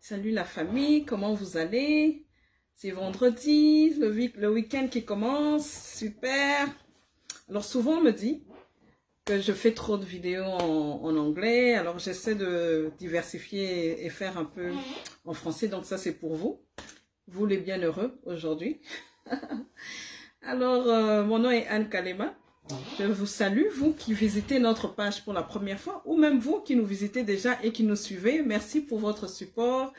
Salut la famille, comment vous allez? C'est vendredi, le week-end qui commence, super. Alors souvent on me dit que je fais trop de vidéos en anglais, alors j'essaie de diversifier et faire un peu en français, donc ça c'est pour vous. Vous les bienheureux aujourd'hui. Alors mon nom est Anne Kalema. Je vous salue, vous qui visitez notre page pour la première fois, ou même vous qui nous visitez déjà et qui nous suivez. Merci pour votre support.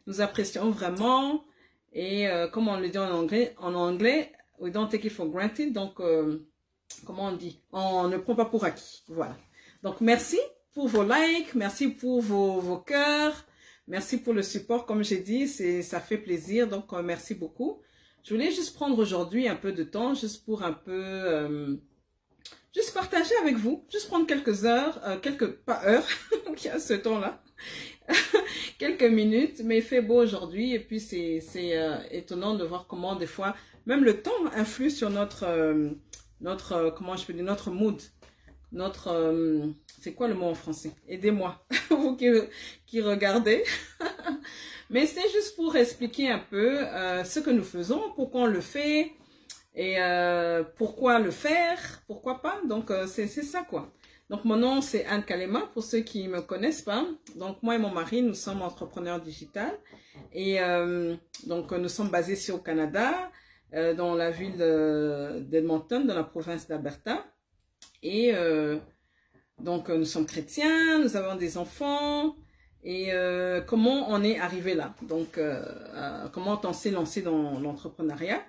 Nous apprécions vraiment. Et comme on le dit en anglais, we don't take it for granted. Donc, comment on dit? On ne prend pas pour acquis. Voilà. Donc, merci pour vos likes, merci pour vos cœurs, merci pour le support. Comme j'ai dit, ça fait plaisir. Donc, merci beaucoup. Je voulais juste prendre aujourd'hui un peu de temps, juste pour un peu... juste partager avec vous, juste prendre quelques heures, pas heures, qui a ce temps-là, quelques minutes, mais il fait beau aujourd'hui et puis c'est étonnant de voir comment des fois, même le temps influe sur comment je peux dire, notre mood, c'est quoi le mot en français? Aidez-moi, vous qui regardez. Mais c'est juste pour expliquer un peu ce que nous faisons, pourquoi on le fait, et pourquoi le faire, pourquoi pas, donc c'est ça quoi. Donc mon nom c'est Anne Kalema pour ceux qui me connaissent pas. Donc moi et mon mari nous sommes entrepreneurs digital et donc nous sommes basés ici au Canada, dans la ville d'Edmonton, dans la province d'Alberta. Et donc nous sommes chrétiens, nous avons des enfants. Et comment on est arrivé là, donc comment on s'est lancé dans l'entrepreneuriat.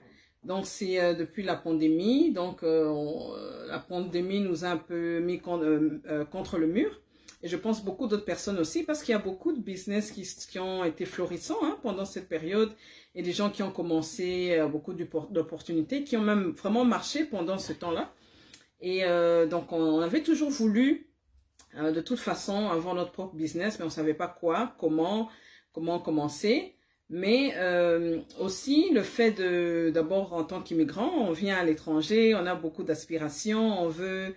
Donc c'est depuis la pandémie, donc la pandémie nous a un peu mis contre le mur, et je pense beaucoup d'autres personnes aussi, parce qu'il y a beaucoup de business qui ont été florissants pendant cette période, et des gens qui ont commencé beaucoup d'opportunités, qui ont même vraiment marché pendant ce temps-là. Et donc on avait toujours voulu, de toute façon, avoir notre propre business, mais on savait pas quoi, comment commencer. Mais aussi le fait d'abord en tant qu'immigrant, on vient à l'étranger, on a beaucoup d'aspirations, on veut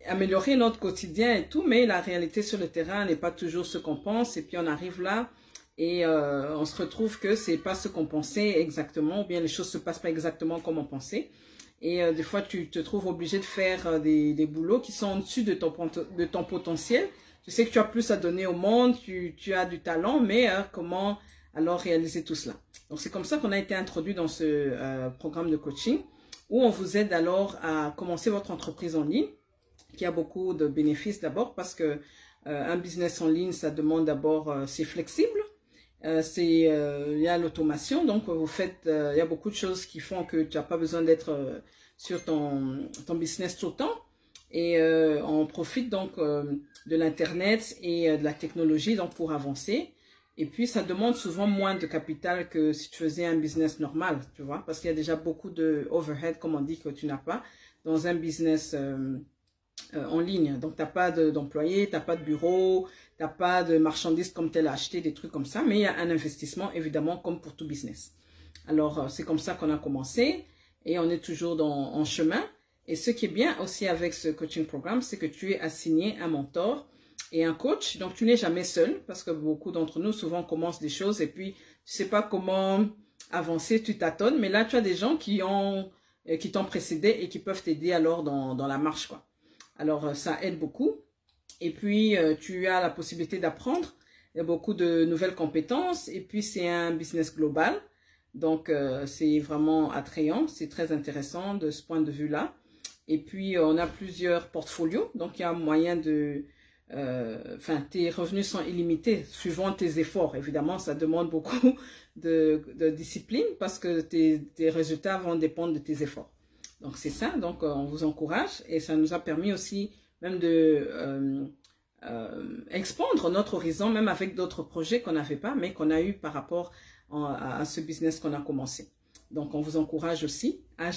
améliorer notre quotidien et tout, mais la réalité sur le terrain n'est pas toujours ce qu'on pense, et puis on arrive là et on se retrouve que c'est pas ce qu'on pensait exactement, ou bien les choses se passent pas exactement comme on pensait. Et des fois tu te trouves obligé de faire des boulots qui sont au-dessus de ton potentiel. Tu sais que tu as plus à donner au monde, tu as du talent, mais comment alors réaliser tout cela? Donc c'est comme ça qu'on a été introduit dans ce programme de coaching, où on vous aide alors à commencer votre entreprise en ligne, qui a beaucoup de bénéfices d'abord, parce que un business en ligne, ça demande d'abord, c'est flexible, il y a l'automation, donc vous faites, il y a beaucoup de choses qui font que tu n'as pas besoin d'être sur ton business tout le temps. Et on profite donc de l'internet et de la technologie donc pour avancer. Et puis ça demande souvent moins de capital que si tu faisais un business normal, tu vois, parce qu'il y a déjà beaucoup de overhead, comme on dit, que tu n'as pas dans un business en ligne. Donc t'as pas d'employés, t'as pas de bureau, t'as pas de marchandises comme tel à acheter, des trucs comme ça, mais il y a un investissement évidemment comme pour tout business. Alors c'est comme ça qu'on a commencé et on est toujours en chemin. Et ce qui est bien aussi avec ce coaching programme, c'est que tu es assigné un mentor et un coach. Donc, tu n'es jamais seul, parce que beaucoup d'entre nous, souvent, commencent des choses et puis tu sais pas comment avancer, tu tâtonnes. Mais là, tu as des gens qui t'ont précédé et qui peuvent t'aider alors dans la marche, quoi. Alors, ça aide beaucoup. Et puis, tu as la possibilité d'apprendre. Il y a beaucoup de nouvelles compétences. Et puis, c'est un business global. Donc, c'est vraiment attrayant. C'est très intéressant de ce point de vue-là. Et puis, on a plusieurs portfolios, donc il y a moyen de... tes revenus sont illimités, suivant tes efforts. Évidemment, ça demande beaucoup de discipline, parce que tes résultats vont dépendre de tes efforts. Donc, c'est ça, donc on vous encourage, et ça nous a permis aussi même de expandre notre horizon, même avec d'autres projets qu'on n'avait pas, mais qu'on a eu par rapport à ce business qu'on a commencé. Donc, on vous encourage aussi à